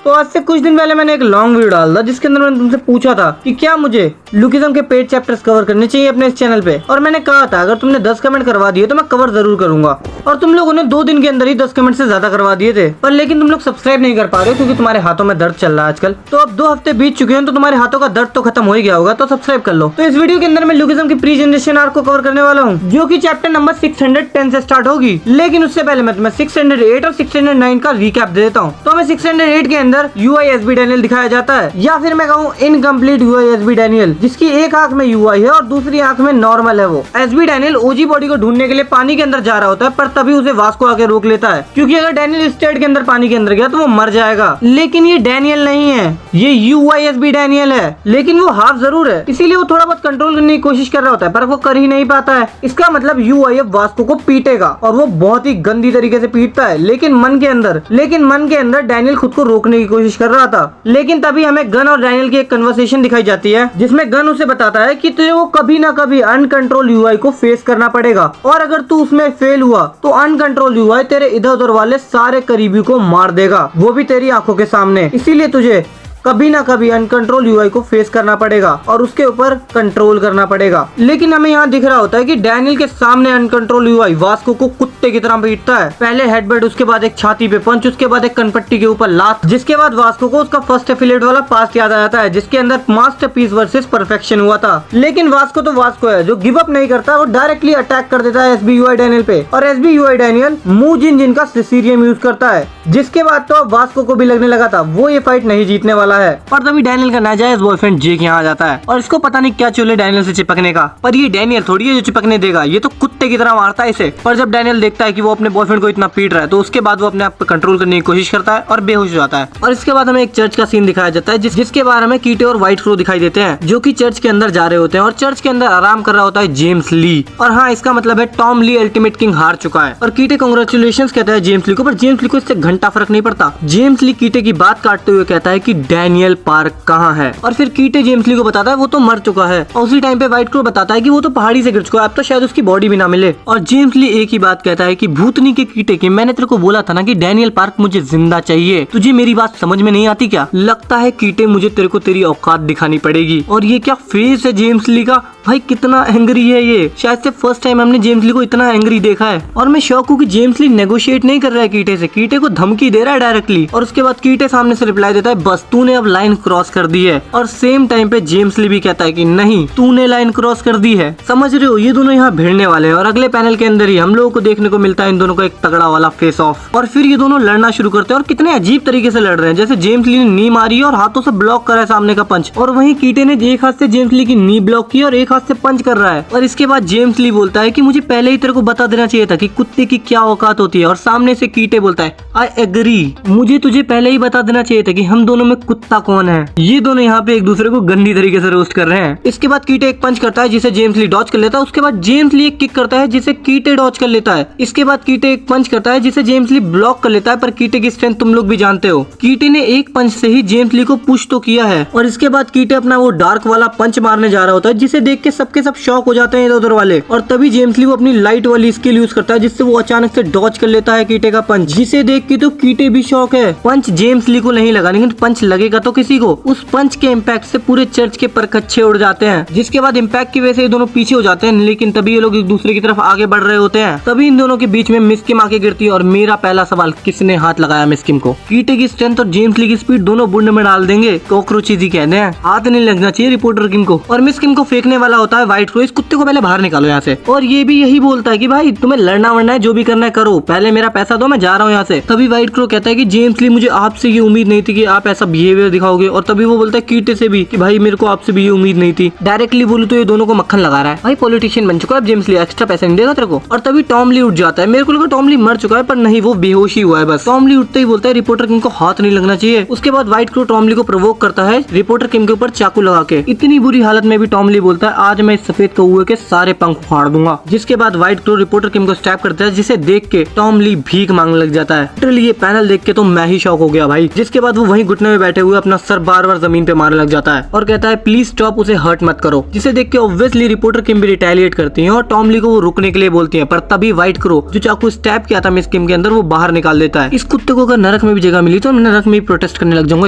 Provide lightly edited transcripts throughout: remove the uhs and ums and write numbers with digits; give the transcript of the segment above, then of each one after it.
तो आज से कुछ दिन पहले मैंने एक लॉन्ग वीडियो डाला था जिसके अंदर मैंने तुमसे पूछा था कि क्या मुझे लुकिज्म के पेड चैप्टर्स कवर करने चाहिए अपने इस चैनल पे, और मैंने कहा था अगर तुमने 10 कमेंट करवा दिए तो मैं कवर जरूर करूंगा। और तुम लोगों ने 2 दिन के अंदर ही 10 कमेंट से ज्यादा करवा दिए थे, पर लेकिन तुम लोग सब्सक्राइब नहीं कर पा रहे हो क्योंकि तुम्हारे हाथों में दर्द चल रहा है आजकल। तो अब 2 हफ्ते बीत चुके हैं तो तुम्हारे हाथों का दर्द तो खत्म हो ही गया होगा, तो सब्सक्राइब कर लो। तो इस वीडियो के अंदर मैं लुकिज्म की प्री जनरेशन आर्क को कवर करने वाला हूँ, जो की चैप्टर नंबर 610 से स्टार्ट होगी। लेकिन उससे पहले मैं तुम्हें 608 और 609 का रिकैप दे देता हूँ। तो हमें 608 के अंदर UISB डैनियल दिखाया जाता है, या फिर मैं कहूँ इनकम्प्लीट UISB डैनियल, जिसकी एक आंख में UI है और दूसरी आंख में नॉर्मल है। वो एसबी डैनियल ओजी बॉडी को ढूंढने के लिए पानी के अंदर जा रहा होता है, पर तभी उसे वास्को आके रोक लेता है, क्योंकि अगर डैनियल स्टेट के अंदर पानी के अंदर गया तो वो मर जाएगा। लेकिन ये डैनियल नहीं है, ये UISB डैनियल है, लेकिन वो हाफ जरूर है, इसीलिए वो थोड़ा बहुत कंट्रोल करने की कोशिश कर रहा होता है, पर वो कर ही नहीं पाता है। इसका मतलब UIF वास्को को पीटेगा, और वो बहुत ही गंदी तरीके से पीटता है। लेकिन मन के अंदर डैनियल खुद को रोकने की कोशिश कर रहा था। लेकिन तभी हमें गन और डैनियल की एक कन्वर्सेशन दिखाई जाती है, जिसमें गन उसे बताता है कि तुझे वो कभी ना कभी अनकंट्रोल UI को फेस करना पड़ेगा, और अगर तू उसमें फेल हुआ तो अनकंट्रोल UI तेरे इधर उधर वाले सारे करीबी को मार देगा, वो भी तेरी आंखों के सामने। इसीलिए तुझे कभी ना कभी अनकंट्रोल UI को फेस करना पड़ेगा और उसके ऊपर कंट्रोल करना पड़ेगा। लेकिन हमें यहाँ दिख रहा होता है कि डैनियल के सामने अनकंट्रोल UI वास्को को कुत्ते की तरह पीटता है। पहले हेडबट, उसके बाद एक छाती पे पंच, उसके बाद एक कनपट्टी के ऊपर लात, जिसके बाद वास्को को उसका फर्स्ट एफिलिएट वाला पास्ट याद आ जाता है, जिसके अंदर मास्टरपीस वर्सेस परफेक्शन हुआ था। लेकिन वास्को तो वास्को है जो गिव अप नहीं करता, वो डायरेक्टली अटैक कर देता है SB UI डैनियल पे, और SB UI डैनियल मुंह जिन का सिसीरियम यूज करता है, जिसके बाद तो वास्को को भी लगने लगा था वो ये फाइट नहीं जीतने वाला है। पर तभी डैनियल का नाजायज बॉयफ्रेंड जेक यहाँ आ जाता है, और इसको पता नहीं क्या चोले डैनियल से चिपकने का, पर ये डैनियल थोड़ी है जो चिपकने देगा, ये तो कुत्ते की तरह मारता है इसे। पर जब डैनियल देखता है कि वो अपने बॉयफ्रेंड को इतना पीट रहा है, तो उसके बाद वो अपने आप को कंट्रोल करने की कोशिश करता है और बेहोश हो जाता है। और इसके बाद हमें एक चर्च का सीन दिखाया जाता है, जिसके बारे में कीटे और व्हाइट क्रो दिखाई देते हैं, जो की चर्च के अंदर जा रहे होते हैं, और चर्च के अंदर आराम कर रहा होता है जेम्स ली। और हाँ, इसका मतलब है टॉम ली अल्टीमेट किंग हार चुका है, और कीटे कांग्रेचुलेशंस कहता है जेम्स ली को, पर जेम्स ली को इससे घंटा फर्क नहीं पड़ता। जेम्स ली कीटे की बात काटते हुए कहता है कि डैनियल पार्क कहाँ है, और फिर कीटे जेम्स ली को बताता है वो तो मर चुका है, और उसी टाइम पे व्हाइट क्रो बताता है कि वो तो पहाड़ी से गिर चुका है, अब तो शायद उसकी बॉडी भी ना मिले। और जेम्स ली एक ही बात कहता है कि भूतनी के कीटे की, मैंने तेरे को बोला था ना कि डैनियल पार्क मुझे जिंदा चाहिए, तुझे मेरी बात समझ में नहीं आती क्या? लगता है कीटे मुझे तेरे को तेरी औकात दिखानी पड़ेगी। और ये क्या फेस है जेम्स ली का, भाई कितना एंग्री है ये, शायद से फर्स्ट टाइम हमने जेम्स ली को इतना एंग्री देखा है। और मैं शौक हूँ कि जेम्स ली नेगोशिएट नहीं कर रहा है कीटे से, कीटे को धमकी दे रहा है डायरेक्टली। और उसके बाद कीटे सामने से रिप्लाई देता है बस तूने अब लाइन क्रॉस कर दी है, और सेम टाइम पे जेम्स ली भी कहता है कि नहीं तूने लाइन क्रॉस कर दी है। समझ रहे हो, ये दोनों यहाँ भिड़ने वाले हैं, और अगले पैनल के अंदर ही हम लोगों को देखने को मिलता है इन दोनों का एक तगड़ा वाला फेस ऑफ। और फिर ये दोनों लड़ना शुरू करते हैं, और कितने अजीब तरीके से लड़ रहे हैं, जैसे जेम्स ली ने नी मारी है और हाथों से ब्लॉक करा है सामने का पंच, और वहीं कीटे ने एक हाथ से जेम्स ली की नी ब्लॉक की और एक हाथ से पंच कर रहा है। और इसके बाद जेम्स ली बोलता है कि मुझे पहले ही तेरे को बता देना चाहिए था कि कुत्ते की क्या औकात होती है, और सामने से कीटे बोलता है आई एग्री, मुझे तुझे पहले ही बता देना चाहिए था कि हम दोनों में कुत्ता कौन है। ये दोनों यहाँ पे एक दूसरे को गंदी तरीके से रोस्ट कर रहे हैं। इसके बाद कीटे एक पंच करता है जिसे जेम्स ली डॉज कर लेता है, उसके बाद जेम्स ली एक किक करता है जिसे कीटे डॉज कर लेता है। इसके बाद कीटे एक पंच करता है जिसे जेम्स ली ब्लॉक कर लेता है, पर कीटे की स्ट्रेंथ तुम लोग भी जानते हो, कीटे ने एक पंच से ही जेम्स ली को पुश तो किया है। और इसके बाद कीटे अपना वो डार्क वाला पंच मारने जा रहा होता है, जिसे देख के सबके सब शॉक हो जाते हैं इधर उधर वाले। और तभी जेम्स ली वो अपनी लाइट वाली स्किल यूज करता है, जिससे वो अचानक से डॉज कर लेता है कीटे का पंच, जिसे देख के तो कीटे भी शॉक है। पंच जेम्स ली को नहीं लगा, लेकिन पंच लगेगा तो किसी को। उस पंच के इम्पैक्ट से पूरे चर्च के परखच्चे उड़ जाते हैं, जिसके बाद इम्पैक्ट की वजह से ये दोनों पीछे हो जाते हैं। लेकिन तभी ये लोग एक दूसरे की तरफ आगे बढ़ रहे होते हैं, तभी इन दोनों के बीच में मिस किम आके गिरती है। और मेरा पहला सवाल, किसने हाथ लगाया मिस किम को? कीटे की स्ट्रेंथ और जेम्स ली की स्पीड दोनों बुंड में डाल देंगे, कॉकरोचेज ही कहते हैं, हाथ नहीं लगना चाहिए रिपोर्टर किम को। और मिस किम को फेंकने वाला होता है व्हाइट क्रो, इस कुत्ते को पहले बाहर निकालो यहाँ से। और ये भी यही बोलता है कि भाई तुम्हें लड़ना वड़ना है, जो भी करना है करो, पहले मेरा पैसा दो, मैं जा रहा हूँ यहाँ से। तभी व्हाइट क्रो कहता है कि जेम्स ली मुझे आपसे ये उम्मीद नहीं थी कि आप ऐसा बिहेवियर दिखाओगे। और तभी वो बोलता है कीटे से भी कि भाई मेरे को आपसे भी ये उम्मीद नहीं थी। डायरेक्टली बोलूं तो ये दोनों को मक्खन लगा रहा है, भाई पॉलिटिशियन बन चुका है अब जेम्स ली, एक्स्ट्रा पैसे नहीं देगा तेरे को। और तभी टॉम ली उठ जाता है, मेरे को लगा टॉम ली मर चुका है, पर नहीं, वो बेहोश ही हुआ है बस। टॉम ली उठते ही बोलता है रिपोर्टर किम को हाथ नहीं लगना चाहिए। उसके बाद व्हाइट क्रो टॉम ली को प्रोवोक करता है रिपोर्टर किम के ऊपर चाकू लगा के। इतनी बुरी हालत में भी टॉम ली बोलता है आज मैं इस सफेद कौवे के सारे पंख उखाड़ दूंगा। जिसके बाद व्हाइट क्रो रिपोर्टर किम को स्टैप करता है, जिसे देख के टॉम ली भीख मांगने लग जाता है। लिटरली ये पैनल देख के तो मैं ही शॉक हो गया भाई। जिसके बाद वो वहीं घुटने में बैठे हुए अपना सर बार बार जमीन पे मारने लग जाता है और कहता है प्लीज स्टॉप, उसे हर्ट मत करो। जिसे देख के ऑब्वियसली रिपोर्टर किम भी रिटेलिएट करती है और टॉम ली को वो रुकने के लिए बोलती है, पर तभी व्हाइट क्रो जो चाकू स्टैब किया था मिस किम के अंदर वो बाहर निकाल देता है। इस कुत्ते को अगर नरक में भी जगह मिली तो मैं नरक में भी प्रोटेस्ट करने लग जाऊंगा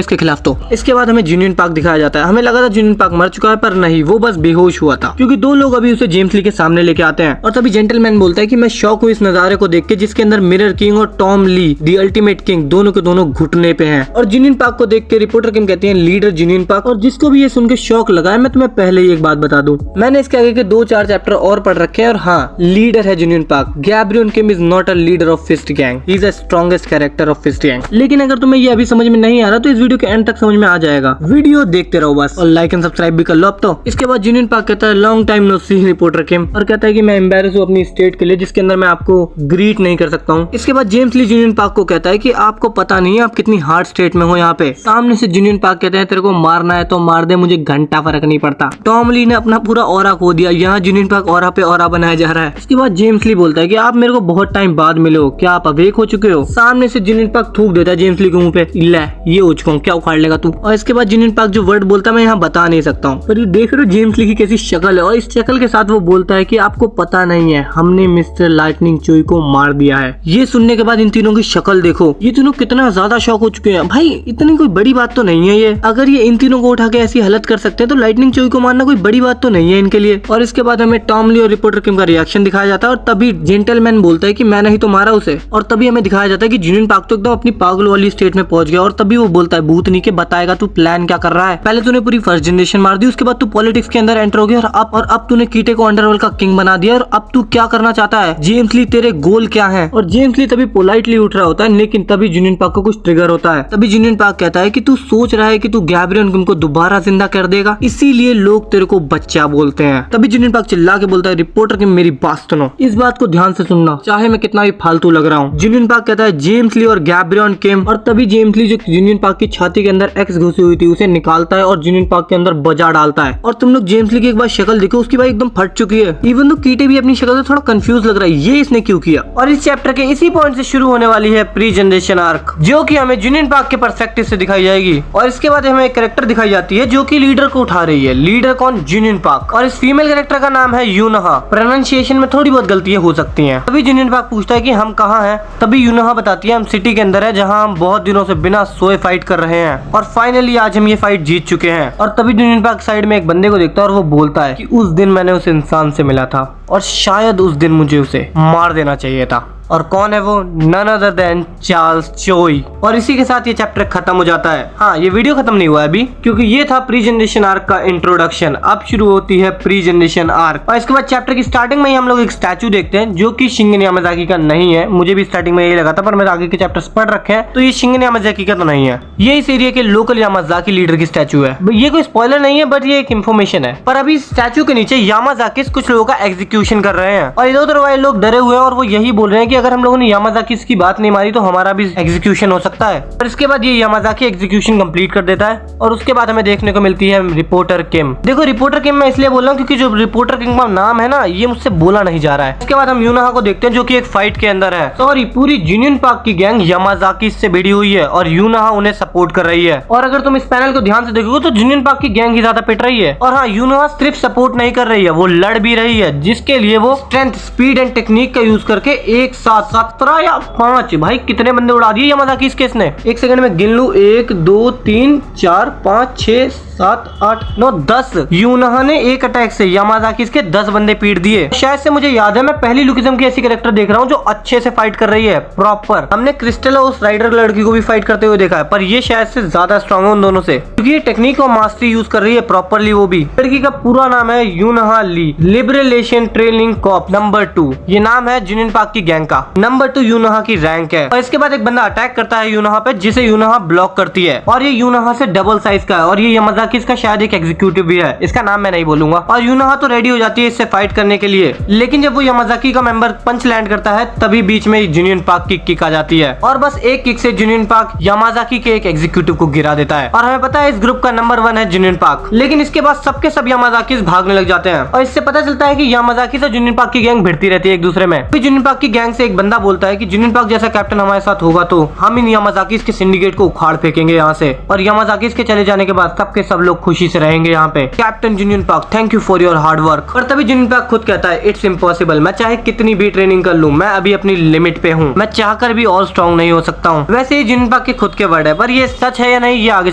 इसके खिलाफ। तो इसके बाद हमें जूनियन पार्क दिखाया जाता है। हमें लगा था जूनियन पार्क मर चुका है, पर नहीं, वो बस बेहोश हुआ था क्योंकि दो लोग अभी उसे जेम्स ली के सामने लेके आते हैं और तभी जेंटलमैन बोलता है कि मैं शॉक हूँ इस नजारे को देख के जिसके अंदर मिरर किंग और Tom Lee the ultimate king दोनों के दोनों घुटने पे हैं। और जूनियन पार्क को देख के रिपोर्टर किम कहती है लीडर जूनियन पार्क। और जिसको भी ये सुन के शौक लगा है, मैं तुम्हें पहले ही एक बात बता दूं, मैंने इसके आगे के 2-4 चैप्टर और पढ़ रखे हैं और हाँ, लीडर है Jinyoung Park. Gapryong Kim is not a leader of fist gang, he is the strongest character of fist gang. लेकिन अगर तुम्हें ये अभी समझ में नहीं आ रहा तो इस वीडियो के एंड तक समझ में आ जाएगा। वीडियो देखते रहो बस और लाइक एंड सब्सक्राइब भी कर लो अब तो। इसके बाद जूनियन पार्क कहता है लॉन्ग टाइम नो सी रिपोर्टर किम और कहता है कि मैं एम्बैरेस हूँ अपनी स्टेट के लिए जिसके अंदर मैं आपको ग्रीट नहीं कर सकता हूँ। इसके बाद जेम्स ली जूनियन पार्क को कहता है कि आपको पता नहीं है आप कितनी हार्ड स्टेट में हो यहाँ पे। सामने से जूनियन पार्क कहते हैं तेरे को मारना है तो मार दे, मुझे घंटा फर्क नहीं पड़ता। टॉम ली ने अपना पूरा ऑरा खो दिया, यहाँ जूनियन पार्क ऑरा पे ऑरा बनाया जा रहा है। इसके बाद जेम्स ली बोलता है कि आप मेरे को बहुत टाइम बाद मिले हो, क्या आप अवेक हो चुके हो? सामने से जूनियन पार्क थूक देता है जेम्स ली के मुंह पे, ले ये हो चुका हूँ, क्या उखाड़ लेगा तू। और इसके बाद जूनियन पार्क जो वर्ड बोलता है मैं यहाँ बता नहीं सकता हूँ, पर ये देख रहे हो जेम्स ली की कैसी शक्ल है और इस शक्ल के साथ वो बोलता है कि आपको पता नहीं है हमने मिस्टर लाइटनिंग चोई को मार दिया है। ये सुनने के बाद इन तीनों की शक्ल देखो, ये तीनों कितना ज्यादा शॉक हो चुके हैं। भाई इतनी कोई बड़ी बात तो नहीं है ये, अगर ये इन तीनों को उठा के ऐसी हालत कर सकते हैं तो लाइटनिंग चोई को मारना कोई बड़ी बात तो नहीं है इनके लिए। और इसके बाद हमें टॉम ली और रिपोर्टर किम का रिएक्शन दिखाया जाता है और तभी जेंटलमैन बोलता है कि मैंने ही तो मारा उसे। और तभी हमें दिखाया जाता है कि जूनियन पार्क तो एकदम अपनी पागल वाली स्टेट में पहुंच गया और तभी वो बोलता है भूतनी के बताएगा तू प्लान क्या कर रहा है। पहले तूने पूरी फर्स्ट जनरेशन मार दी, उसके बाद तू पॉलिटिक्स के अंदर एंटर हो गया और अब तूने कीटे को अंडरवर्ल्ड का किंग बना दिया और अब तू क्या करना चाहता है? जेम्स ली तेरे गोल क्या है? और जेम्स ली तभी पोलाइटली उठ रहा होता है लेकिन तभी जूनियन पार्क को कुछ ट्रिगर होता है। तभी जूनियन पार्क कहता है कि तू सोच रहा है कि तू गैब्रियन किम को दोबारा जिंदा कर देगा, इसीलिए लोग तेरे को बच्चा बोलते हैं। तभी जूनियन पार्क चिल्ला के बोलता है रिपोर्टर किम मेरी बात सुनो, इस बात को ध्यान से सुनना, चाहे मैं कितना भी फालतू लग रहा हूँ। जूनियन पार्क कहता है जेम्स ली और गैब्रियन किम। और तभी जेम्स ली जो जूनियन पार्क की छाती के अंदर एक्स घुसी हुई थी उसे निकालता है और जूनियन पार्क के अंदर बजा डालता है। और तुम लोग जेम्स ली की एक बार शक्ल देखो, उसकी भाई एकदम फट चुकी है। इवन तो कीटे भी अपनी शक्ल से थोड़ा कंफ्यूज लग रहा है, ये इसने क्यों किया। और इस चैप्टर के इसी पॉइंट से शुरू होने वाली है प्री जनरेशन आर्क, जो कि हमें जूनियन पार्क के पर्सपेक्टिव से दिखाई जाएगी। और इसके बाद हमें एक कैरेक्टर दिखाई जाती है जो कि लीडर को उठा रही है। लीडर कौन? जूनियन पार्क। और इस फीमेल कैरेक्टर का नाम है यूनहा। प्रोनाउंसिएशन में थोड़ी बहुत गलतियां हो सकती हैं। तभी जूनियन पार्क पूछता है कि हम कहाँ हैं? तभी यूनहा बताती है हम सिटी के अंदर है जहाँ हम बहुत दिनों से बिना सोए फाइट कर रहे हैं और फाइनली आज हम ये फाइट जीत चुके हैं। और तभी जूनियन पार्क साइड में एक बंदे को देखता है और वो बोलता है कि उस दिन मैंने उस इंसान से मिला था और शायद उस दिन मुझे उसे मार देना चाहिए था। और कौन है वो? नन अदर देन चार्ल्स चोई। और इसी के साथ ये चैप्टर खत्म हो जाता है। हाँ, ये वीडियो खत्म नहीं हुआ है अभी, क्योंकि ये था प्री जनरेशन आर्क का इंट्रोडक्शन। अब शुरू होती है प्री जनरेशन आर्क। और इसके बाद चैप्टर की स्टार्टिंग में ही हम लोग एक स्टैचू देखते हैं जो कि शिंगन यामाजाकी का नहीं है। मुझे भी स्टार्टिंग में यही लगा था, पर मैंने आगे के चैप्टर्स पढ़ रखे हैं तो ये शिंगन यामाजाकी का तो नहीं है। ये इस एरिया के लोकल यामाजाकी लीडर की स्टैचू है। ये कोई स्पॉइलर नहीं है, बट ये एक इन्फॉर्मेशन है। पर अभी स्टैचू के नीचे यामाजाकी कुछ लोगों का एग्जीक्यूशन कर रहे हैं और इधर उधर वाले लोग डरे हुए हैं और वो यही बोल रहे हैं कि अगर हम लोगों ने यामाजाकी की बात नहीं मारी तो हमारा भी एग्जीक्यूशन हो सकता है। और इसके बाद ये यामाजाकी एग्जीक्यूशन कंप्लीट कर देता है और उसके बाद हमें देखने को मिलती है रिपोर्टर किम। देखो, रिपोर्टर किम मैं इसलिए बोल रहा हूँ क्योंकि जो रिपोर्टर किम का नाम है ना, ये मुझसे बोला नहीं जा रहा है। इसके बाद हम यूनहा को देखते हैं जो कि एक फाइट के अंदर है। सॉरी, पूरी जूनियन पार्क की गैंग यामाजाकी से भिड़ी हुई है और यूनहा उन्हें सपोर्ट कर रही है। और अगर तुम इस पैनल को ध्यान से देखोगे तो जूनियन पार्क की गैंग ही ज्यादा पिट रही है। और हाँ, यूनहा सिर्फ सपोर्ट नहीं कर रही है, वो लड़ भी रही है, जिसके लिए वो स्ट्रेंथ, स्पीड एंड टेक्निक का यूज करके एक साथ 17 या 5, भाई कितने बंदे उड़ा दिए यामाजाकी इस केस ने। एक सेकंड में गिन लूं, 1 2 3 4 5 6 7 8 9 10 यूनहा ने एक अटैक से यामाजाकी के 10 बंदे पीट दिए। शायद से मुझे याद है मैं पहली लुकिज्म की ऐसी कैरेक्टर देख रहा हूँ जो अच्छे से फाइट कर रही है प्रॉपर। हमने क्रिस्टल और उस राइडर लड़की को भी फाइट करते हुए देखा है, पर ये शायद से ज्यादा स्ट्रॉन्ग है उन दोनों से, क्योंकि ये टेक्निक और मास्टरी यूज कर रही है प्रॉपरली। वो भी लड़की का पूरा नाम है यूनहा ली, लिबरेशन ट्रेनिंग कॉर्प नंबर 2। ये नाम है जूनियन पार्क की गैंग का। नंबर 2 यूनहा की रैंक है। और इसके बाद एक बंदा अटैक करता है यूनहा पे, जिसे यूनहा ब्लॉक करती है और ये यूनहा से डबल साइज का है और ये यामाजाकी यामाजाकी इसका शायद एक एग्जीक्यूटिव भी है, इसका नाम मैं नहीं बोलूंगा। और यूनोहा तो रेडी हो जाती है इससे फाइट करने के लिए, लेकिन जब वो यामाजाकी का मेंबर पंच लैंड करता है तभी बीच में जुनियन पार्क की किक आ जाती है और बस एक किक से जुनियन पार्क यामाजाकी के एक एग्जीक्यूटिव को गिरा देता है। और हमें पता है इस ग्रुप का नंबर 1 है जुनियन पार्क, लेकिन इसके बाद सबके सब यामाजाकी भागने लग जाते हैं और इससे पता चलता है कि यामाजाकी से जुनियन पार्क की गैंग भिड़ती रहती है एक दूसरे में। फिर जुनियन पार्क की गैंग से एक बंदा बोलता है कि जुनियन पार्क जैसा कैप्टन हमारे साथ होगा तो हम इन यामाजाकी के सिंडिकेट को उखाड़ फेंकेंगे यहाँ से, और यामाजाकी के चले जाने के बाद सबके सब लोग खुशी से रहेंगे यहाँ पे। Captain Jinyoung Park, thank you for your hard work. और तभी जुनियन पार्क खुद कहता है इट्स इम्पॉसिबल, मैं चाहे कितनी भी ट्रेनिंग कर लूँ, मैं अभी अपनी लिमिट पे हूँ, मैं चाहकर भी और स्ट्रॉन्ग नहीं हो सकता हूँ। वैसे ही जुनियन पार्क के खुद के वर्ड है, पर ये सच है या नहीं ये आगे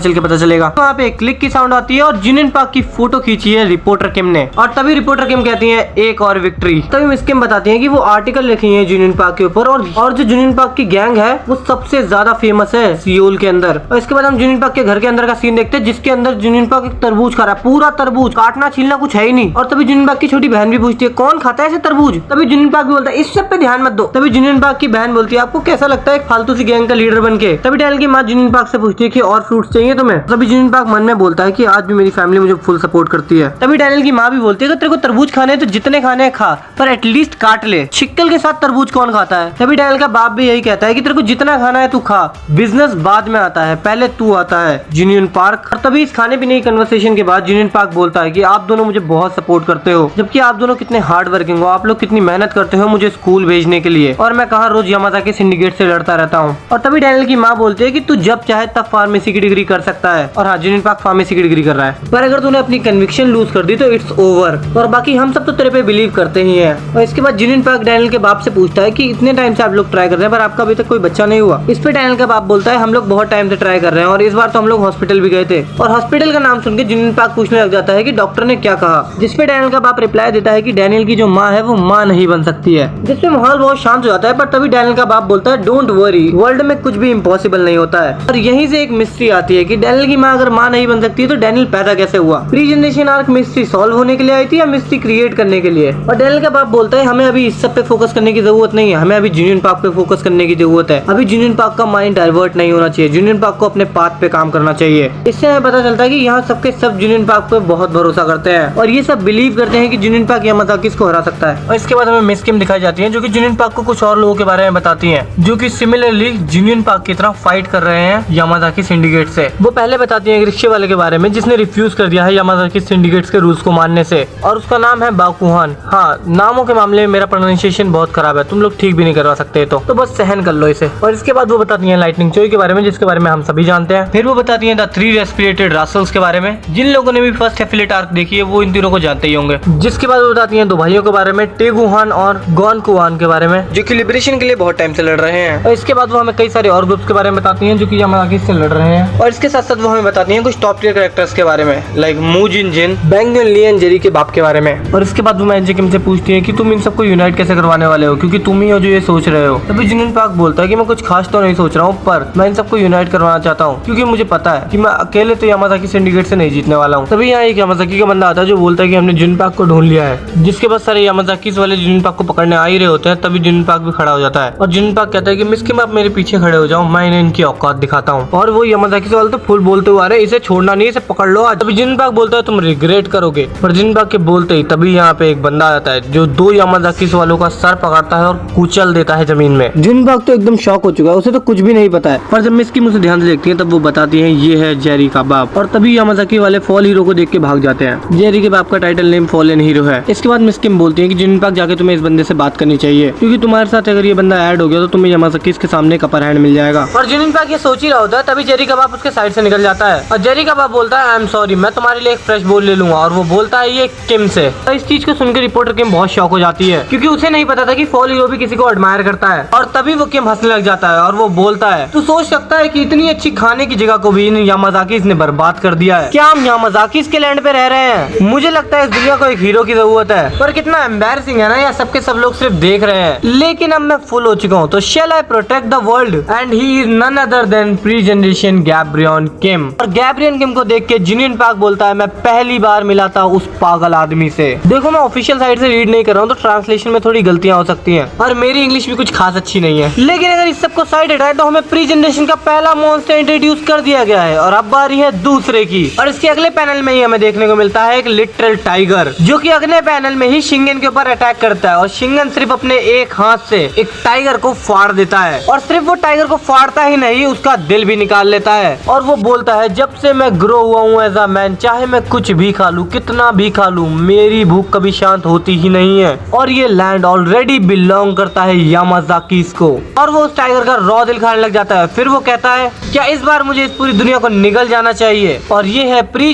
चल के पता चलेगा। तो वहाँ पे क्लिक की साउंड आती है और जुनियन पार्क की फोटो खींची है रिपोर्टर किम ने, और तभी रिपोर्टर किम कहती है एक और विक्ट्री। तभी मिस किम बताती है कि वो आर्टिकल लिखी है जुनियन पार्क के ऊपर, और जो जुनियन पार्क की गैंग है वो सबसे ज्यादा फेमस है सियोल के अंदर। और इसके बाद हम जुनियन पार्क के घर के अंदर का सीन देखते हैं जिसके अंदर जुनियन पार्क एक तरबूज खा रहा है, पूरा तरबूज, काटना छीलना कुछ है ही नहीं। और तभी जुनियन पार्क की छोटी बहन भी पूछती है कौन खाता है ऐसे तरबूज, तभी जुनियन पार्क भी बोलता है इस सब पे ध्यान मत दो। तभी जुनियन पार्क की बहन बोलती है आपको कैसा लगता है एक फालतू सी गैंग का लीडर बन के। तभी डैनियल की माँ जुनियन पार्क से पूछती है कि और फ्रूट्स चाहिए तुम्हें। तभी जुनियन पार्क मन में बोलता है कि आज भी मेरी फैमिली मुझे फुल सपोर्ट करती है। तभी डैनियल की माँ भी बोलती है कि तेरे को तरबूज खाने हैं तो जितने खाने हैं खा, पर एटलीस्ट काट ले, छिक्कल के साथ तरबूज कौन खाता है। तभी डैनियल का बाप भी यही कहता है कि तेरे को जितना खाना है तू खा, बिजनेस बाद में आता है, पहले तू आता है जुनियन पार्क। और तभी इस खाने पीने की कन्वर्सेशन के बाद जुनियन पार्क बोलता है कि आप दोनों मुझे बहुत सपोर्ट करते हो, जबकि आप दोनों कितने हार्ड वर्किंग हो, आप लोग कितनी मेहनत करते हो मुझे स्कूल भेजने के लिए, और मैं कहाँ रोज यामाजाकी सिंडिकेट से लड़ता रहता हूँ। और तभी डैनियल की माँ बोलती है कि तू जब चाहे तब फार्मेसी की डिग्री कर सकता है, और हाँ जुनियन पार्क फार्मेसी की डिग्री कर रहा है, पर अगर तूने अपनी कन्विक्शन लूज कर दी तो इट्स ओवर, और बाकी हम सब तो तेरे पे बिलीव करते ही हैं। और इसके बाद जुनियन पार्क डैनियल के बाप से पूछता है कि इतने टाइम से आप लोग ट्राई कर रहे हैं पर आपका अभी तक कोई बच्चा नहीं हुआ। इस पे डैनियल का बाप बोलता है हम लोग बहुत टाइम से ट्राई कर रहे हैं और इस बार तो हम लोग हॉस्पिटल भी गए थे। और हॉस्पिटल का नाम सुन के जुनियन पार्क पूछने लग जाता है कि डॉक्टर ने क्या कहा, जिसपे डैनियल का बाप रिप्लाई देता है कि डैनियल की जो माँ है वो माँ नहीं बन सकती है, जिसपे माहौल बहुत शांत हो जाता है। पर तभी डैनियल का बाप बोलता है डोंट वरी, वर्ल्ड में कुछ भी इम्पॉसिबल नहीं होता है। और यहीं से एक मिस्ट्री आती है कि डैनियल की माँ अगर माँ नहीं बन सकती है तो डैनियल पैदा कैसे हुआ। Pre generation arc mystery solve होने के लिए आई थी या मिस्ट्री क्रिएट करने के लिए। और डैनियल का बाप बोलता है हमें अभी इस सब पे फोकस करने की जरूरत नहीं है, हमें अभी जुनियन पार्क पे फोकस करने की जरूरत है। अभी जुनियन पार्क का माइंड डाइवर्ट नहीं होना चाहिए, जुनियन पार्क को अपने पाथ पे काम करना चाहिए। इससे हमें पता चलता है कि यहाँ सबके सब जुनियन पार्क पे बहुत भरोसा करते हैं और ये सब बिलीव करते हैं कि जुनियन पार्क यामाजाकी को हरा सकता है। और इसके बाद हमें मिस किम दिखाई जाती है जो कि जुनियन पार्क को कुछ और लोगों के बारे में बताती हैं जो कि सिमिलरली जुनियन पार्क की तरह फाइट कर रहे हैं यामाजाकी सिंडिकेट से। वो पहले बताती है रिक्शे वाले के बारे में जिसने रिफ्यूज कर दिया है यामाजाकी सिंडिकेट्स के रूल्स को मानने से, और उसका नाम है बाकुहान। हाँ, नामों के मामले में मेरा प्रोनाउंसिएशन बहुत खराब है, तुम लोग ठीक भी नहीं करवा सकते तो बस सहन कर लो इसे। और इसके बाद वो बताती है लाइटनिंग चोई के बारे में जिसके बारे में हम सभी जानते हैं। फिर वो बताती है द 3 रेस्पिरेटेड रासल्स के बारे में, जिन लोगों ने भी फर्स्ट एफिलेट आर्क देखी है वो इन तीनों को जानते ही होंगे। जिसके बाद वो बताती है 2 भाइयों के बारे में, टेगुहान और गॉनकुआन के बारे में, जो कि लिबरेशन के लिए बहुत टाइम से लड़ रहे हैं। और इसके बाद वो हमें कई सारे और ग्रुप्स के बारे में बताती हैं जो कि यामाजाकी से लड़ रहे हैं। और इसके साथ साथ वो हमें बताती हैं कुछ टॉप टियर कैरेक्टर्स के बारे में लाइक मू जिन जिन, बैंग लियन जेरी के बाप के बारे में। और इसके बाद वो मैजिक किम से पूछती है कि तुम इन सबको यूनाइट कैसे करवाने वाले हो, क्योंकि तुम ही हो जो ये सोच रहे हो। तभी जुनियन पार्क बोलता है कि मैं कुछ खास तो नहीं सोच रहा हूँ, पर मैं इन सबको यूनाइट करवाना चाहता हूँ क्योंकि मुझे पता है कि मैं अकेले तो यामाजाकी सिंडिकेट से नहीं जीतने वाला हूँ। तभी यहाँ एक यामाजाकी का बंदा आता है जो बोलता है कि हमने जुनियन पार्क को ढूंढ लिया है, जिसके बाद सारे यामाजाकी वाले जुनियन पार्क को पकड़ने आ ही रहे होते हैं। तभी जुनियन पार्क भी खड़ा हो जाता है और जुनियन पार्क कहता है कि मिस किम आप मेरे पीछे खड़े हो जाओ, मैं इन्हें इनकी औकात दिखाता हूँ। और वो यामाजाकी वाले तो फुल बोलते हुए आ रहे इसे छोड़ना नहीं, इसे पकड़ लो आज। तभी जुनियन पार्क बोलता है तुम रिग्रेट करोगे, पर जुनियन पार्क के बोलते ही तभी यहाँ पे एक बंदा आता है जो 2 यामाजाकी वालों का सर पकड़ता है और कुचल देता है जमीन में। जुनियन पार्क तो एकदम शॉक हो चुका है, उसे तो कुछ भी नहीं पता है, पर जब मिस किम उसे ध्यान से देखती है तब वो बताती है ये है जेरी का बाप। और तभी यामाजाकी वाले फॉल हीरो को देख के भाग जाते हैं। जेरी के बाप का टाइटल नेम फॉलन हीरो है। इसके बाद मिस किम बोलती है कि जुनियन पार्क जाके तुम्हें इस बंदे से बात करनी चाहिए क्योंकि तुम्हारे साथ अगर ये बंदा ऐड हो गया तो तुम्हें यामाजाकी के सामने एक अपर हैंड मिल जाएगा। और जुनियन पार्क ये सोच ही रहा होता है तभी जेरी का बाप उसके साइड से निकल जाता है और जेरी का बाप बोलता है आई एम सॉरी, मैं तुम्हारे लिए एक फ्रेश बोल ले लूंगा। और वो बोलता है ये किम से। तो इस चीज को सुनकर रिपोर्टर किम बहुत शॉक हो जाती है क्योंकि उसे नहीं पता था कि फॉल हीरो भी किसी को एडमायर करता है। और तभी वो किम हंसने लग जाता है और वो बोलता है तू सोच सकता है कि इतनी अच्छी खाने की जगह को भी इन यामाजाकी ने बर्बाद कर दिया है, क्या हम यामाजाकी के लैंड पे रह रहे हैं? मुझे लगता है इस दुनिया को एक हीरो की जरूरत है। पर कितना एम्बैरसिंग है ना, या सबके सब लोग सिर्फ देख रहे हैं, लेकिन अब मैं फुल हो चुका हूँ तो shall I protect the world and he is none other than pre generation Gapryong Kim. और गैब्रियन किम को देख के जुनियन पार्क बोलता है मैं पहली बार मिला था उस पागल आदमी से। देखो मैं ऑफिशियल साइट से रीड नहीं कर रहा हूँ तो ट्रांसलेशन में थोड़ी गलतियां हो सकती हैं और मेरी इंग्लिश भी कुछ खास अच्छी नहीं है, लेकिन अगर इस सबको साइड हटाए तो हमें प्री जनरेशन का पहला मॉन्स्टर इंट्रोड्यूस कर दिया गया है और अब बारी है दूसरे की। और इसके अगले पैनल में ही हमें देखने को मिलता है एक लिटरल टाइगर, जो कि अगले पैनल में ही शिंगन के ऊपर अटैक करता है और शिंगन सिर्फ अपने एक हाथ से एक टाइगर को फाड़ देता है। और सिर्फ वो टाइगर को फाड़ता ही नहीं, उसका दिल भी निकाल लेता है। और वो बोलता है, जब से मैं ग्रो हुआ हूँ एज अ मैन, चाहे मैं कुछ भी खा लूं, कितना भी खा लूं, मेरी भूख कभी शांत होती ही नहीं है। और ये लैंड ऑलरेडी बिलोंग करता है यामाजाकीस को। और वो उस टाइगर का रॉ दिल खाने लग जाता है। फिर वो कहता है, क्या इस बार मुझे इस पूरी दुनिया को निगल जाना चाहिए। और ये है pre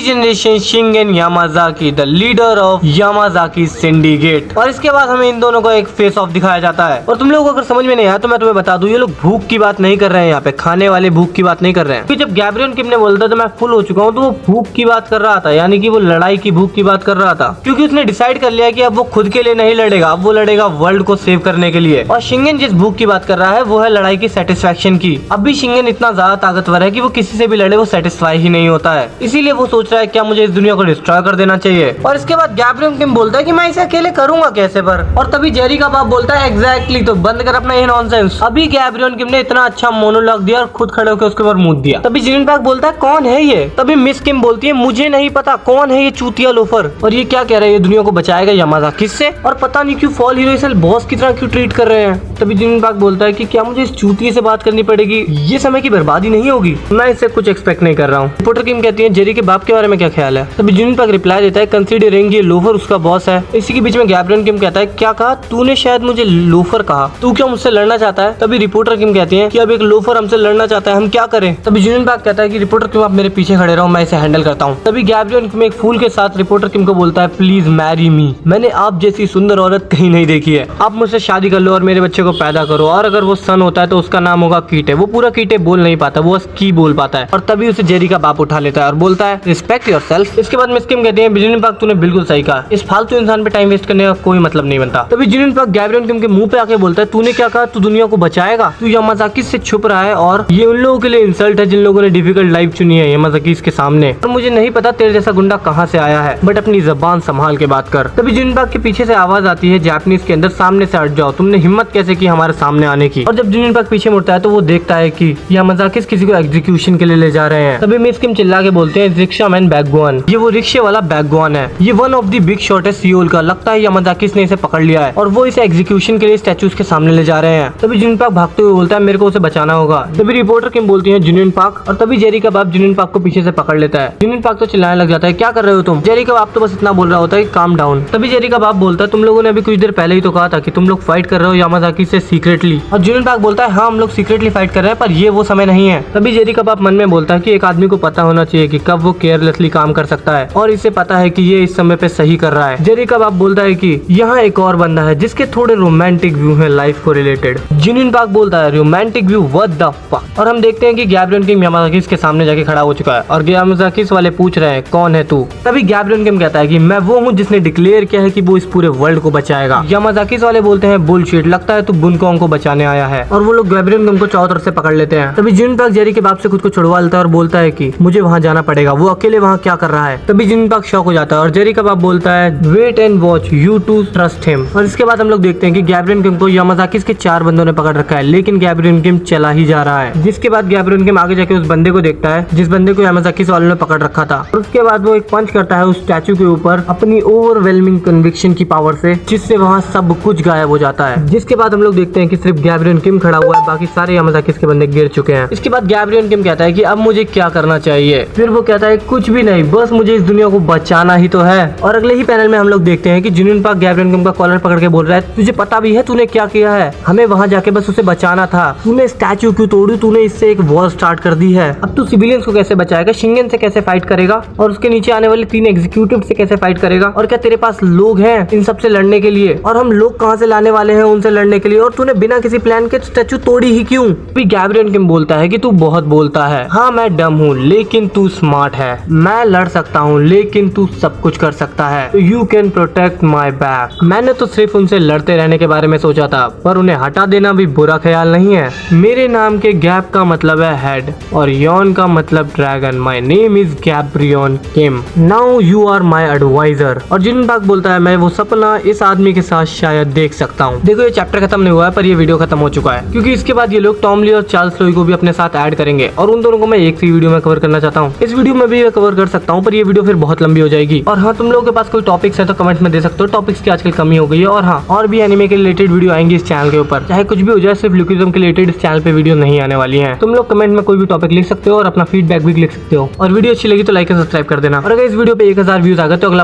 generation Shingen Yamazaki, the leader of Yamazaki syndicate. और इसके बाद हमें इन दोनों को एक फेस ऑफ दिखाया जाता है। और तुम लोगों को अगर समझ में नहीं आया तो मैं तुम्हें बता दूं, ये लोग भूख की बात नहीं कर रहे हैं, यहाँ पे खाने वाले भूख की बात नहीं कर रहे हैं। क्योंकि जब गैब्रियल किम ने बोलता तो मैं फुल हो चुका हूँ, तो वो भूख की बात कर रहा था, यानी कि वो लड़ाई की भूख की बात कर रहा था। क्योंकि उसने डिसाइड कर लिया कि अब वो खुद के लिए नहीं लड़ेगा, अब वो लड़ेगा वर्ल्ड को सेव करने के लिए। और शिंगन जिस भूख की बात कर रहा है वो है लड़ाई की सेटिस्फेक्शन की। अब भी शिंगन इतना ज्यादा ताकतवर है कि वो किसी से भी लड़े वो सेटिस्फाई ही नहीं होता है। इसीलिए वो सोच रहा है क्या मुझे इस दुनिया को डिस्ट्रॉय कर देना चाहिए। और इसके बाद गैब्रियल किम बोलता है कि मैं इसे अकेले करूंगा कैसे पर। और तभी जेरी का बाप बोलता है, एग्जैक्टली, तो बंद कर अपना ये नॉनसेंस। अभी गैब्रियल किम ने इतना अच्छा मोनोलॉग दिया और खुद खड़े होकर उसके ऊपर मुंह दिया। तभी जिन पैक बोलता है, कौन है ये। तभी मिस किम बोलती है, मुझे नहीं पता कौन है ये चूतिया लोफर। और ये क्या कह रहा है, ये दुनिया को बचाएगा यामाजाकी से। और पता नहीं क्यों फॉल हीरो इसे बॉस की तरह क्यों ट्रीट कर रहे हैं। तभी जिन पैक बोलता है कि क्या मुझे इस चूतिये से बात करनी पड़ेगी, ये समय की बर्बादी नहीं होगी, मैं इससे कुछ एक्सपेक्ट नहीं कर रहा हूँ। रिपोर्टर किम कहती है, जेरी के बाप के बारे में क्या ख्याल है। तभी जिन पैक रिप्लाई देता है, कंसीडरिंग ये लोफर उसका बॉस है। इसी के बीच में गैब्रियल किम कहता है, क्या कहा तूने, शायद मुझे लोफर कहा, तू क्या मुझसे लड़ना चाहता है। तभी रिपोर्टर किम कहती है कि अब एक लोफर हमसे लड़ना चाहता है, हम क्या करें। तभी जिन पैक कहता है कि रिपोर्टर किम आप मेरे पीछे खड़े रहो, मैं इसे हैंडल करता हूँ। तभी गैब्रियल किम एक फूल के साथ रिपोर्टर किम को बोलता है, प्लीज मैरी मी, मैंने आप जैसी सुंदर औरत कहीं नहीं देखी है, आप मुझसे शादी कर लो और मेरे बच्चे को पैदा करो। और अगर वो सन होता है तो उसका नाम होगा कीटे। वो पूरा कीटे बोल नहीं पाता, वो बस की बोल पाता है। और तभी उसे जेरी का बाप उठा लेता है और बोलता है, रिस्पेक्ट योरसेल्फ। इसके बाद मिस किम कहती है, जिन पैक तूने बिल्कुल सही कहा, इस फालतू इंसान पे टाइम वेस्ट करने का कोई मतलब नहीं बनता। तभी जिन पैक गैब्रियल किम के मुंह पे आके बोलता है, तूने क्या कहा, तू दुनिया को बचाएगा, तू यामाजाकी से छुप रहा है। और ये उन लोगों के लिए इंसल्ट है जिन लोगों ने डिफिकल्ट लाइफ चुनी है यामाजाकी के सामने। और मुझे नहीं पता तेरे जैसा गुंडा कहाँ से आया है, बट अपनी जबान संभाल के बात कर। तभी जिन पैक के पीछे से आवाज आती है जापानीज के अंदर, सामने से हट जाओ, तुमने हिम्मत कैसे की हमारे सामने आने की। और जब जिन पैक पीछे मुड़ता है तो वो देखता है कि यामाजाकी किसी को एग्जीक्यूशन के लिए ले जा रहे हैं। तभी मिस किम चिल्ला के बोलते हैं, रिक्शा मैन बैगवान, ये वो रिक्शे वाला बैगवान है, ये one of the big shot है सियोल का, लगता है यामाजाकी ने इसे पकड़ लिया है और वो इसे एग्जीक्यूशन के लिए स्टैचूज के सामने ले जा रहे हैं। तभी जिन पैक भागते हुए बोलता है, मेरे को उसे बचाना होगा। तभी रिपोर्टर किम बोलती है, जिन पैक। और तभी जेरी का बाप जिन पैक को पीछे से पकड़ लेता है। जिन पैक तो चिल्लाने लग जाता है, क्या कर रहे हो तुम। जेरी का बाप तो बस इतना बोल रहा होता है, काम डाउन। तभी जेरी का बाप बोलता है, तुम लोगों ने अभी कुछ देर पहले ही तो कहा था कि तुम लोग फाइट कर रहे हो यामाजाकी से सीक्रेटली। और जिन पैक बोलता है, हाँ हम लोग सीक्रेटली फाइट कर रहे हैं, पर ये वो समय नहीं है। तभी जेरी का बाप मन में बोलता है कि एक आदमी को पता होना चाहिए कि कब वो केयरलेसली काम कर सकता है, और इसे पता है कि ये इस समय पे सही कर रहा है। जेरी का बाप बोलता है कि यहाँ एक और बंदा है जिसके थोड़े रोमांटिक व्यू है लाइफ को रिलेटेड। जिन पैक बोलता है, romantic view, what the fuck. और हम देखते हैं कि गैब्रियल किम यामाजाकी के सामने जाके खड़ा हो चुका है और यामाजाकी वाले पूछ रहे हैं, कौन है तू। तभी गैब्रियल किम कहता है कि मैं वो हूँ जिसने डिक्लेयर किया है कि वो इस पूरे वर्ल्ड को बचाएगा। यामाजाकी वाले बोलते हैं, बुलशिट, लगता है तू बुनकोंग को बचाने आया है। और वो लोग गैब्रियल किम को चारों तरफ से पकड़ लेते हैं। तभी जिन पैक जेरी के बाप से खुद को छुड़वा लेता है और बोलता है कि मुझे वहाँ जाना पड़ेगा, वो अकेले वहाँ क्या कर रहा है। तभी जिन पैक शॉक हो जाता है और जेरी का बाप बोलता है, wait and watch, you to trust him. और इसके बाद हम लोग देखते हैं कि गैब्रियल किम को यामाजाकी के 4 बंदों ने पकड़ रखा है, लेकिन गैब्रियल किम चला ही जा रहा है। जिसके बाद गैब्रियल किम आगे जाके उस बंदे को देखता है जिस बंदे को यामाजाकी वालों ने पकड़ रखा था। और उसके बाद वो एक पंच करता है उस स्टैचू के ऊपर अपनी ओवरवेलमिंग कन्विक्शन की पावर से, जिससे वहाँ सब कुछ गायब हो जाता है। जिसके बाद हम लोग देखते हैं कि सिर्फ गैब्रियल किम खड़ा हुआ है, बाकी सारे यामाजाकी के बंदे गिर चुके हैं। इसके बाद गैब्रियल किम कहता है कि अब मुझे क्या करना चाहिए। फिर वो कहता है, कुछ भी नहीं, बस मुझे इस दुनिया को बचाना ही तो है। और अगले ही पैनल में हम लोग देखते हैं कि जिन पैक गैब्रियल किम का कॉलर पकड़ के बोल रहा है, तुझे पता भी है तूने क्या किया है, हमें वहाँ जाके बस उसे बचाना था, तूने स्टैचू क्यों तोड़ी, तूने इससे एक वॉर स्टार्ट कर दी है, अब तू सिविलियंस को कैसे बचाएगा, शिंगन से कैसे फाइट करेगा, और उसके नीचे आने वाले 3 एग्जीक्यूटिव से कैसे फाइट करेगा, और क्या तेरे पास लोग हैं इन सब से लड़ने के लिए, और हम लोग कहाँ से लाने वाले हैं उनसे लड़ने के लिए, और तूने बिना किसी प्लान के स्टैचू तोड़ी ही क्यों। गैब्रियल किम बोलता है कि तू बहुत बोलता है, हाँ मैं डम हूँ लेकिन तू स्मार्ट है, मैं लड़ सकता हूँ लेकिन तू सब कुछ कर सकता है, you can protect my back. मैंने तो सिर्फ उनसे लड़ते रहने के बारे में सोचा था, पर उन्हें हटा देना भी बुरा ख्याल नहीं है। मेरे नाम के गैप का मतलब है हेड और योन का मतलब dragon. My name is Gabriel Kim, now you are my advisor. और जिन पैक बोलता है, मैं वो सपना इस आदमी के साथ शायद देख सकता हूँ। देखो ये चैप्टर खत्म नहीं हुआ है, पर ये वीडियो खत्म हो चुका है, क्योंकि इसके बाद ये लोग टॉम ली और चार्ल्स लोई को भी अपने साथ ऐड करेंगे, और उन दोनों को मैं एक सी वीडियो में कवर करना चाहता हूँ। इस वीडियो में भी मैं कवर कर सकता हूँ, पर ये वीडियो फिर बहुत लंबी हो जाएगी। और हाँ, तुम लोगों के पास कोई टॉपिक्स है तो कमेंट में दे सकते हो, टॉपिक्स की आजकल कमी हो गई है। और हाँ, और भी एनिमे के रिलेटेड वीडियो आएंगी इस चैनल के ऊपर, चाहे कुछ भी हो जाए, सिर्फ लुकिज्म के रिलेटेड इस चैनल पे वीडियो नहीं आने वाली है। तुम लोग कमेंट में कोई भी टॉपिक लिख सकते हो और अपना फीडबैक भी लिख सकते हो। और वीडियो अच्छी लगी तो लाइक और सब्सक्राइब कर देना। और अगर इस वीडियो पे 1000 व्यूज आ गए तो अगला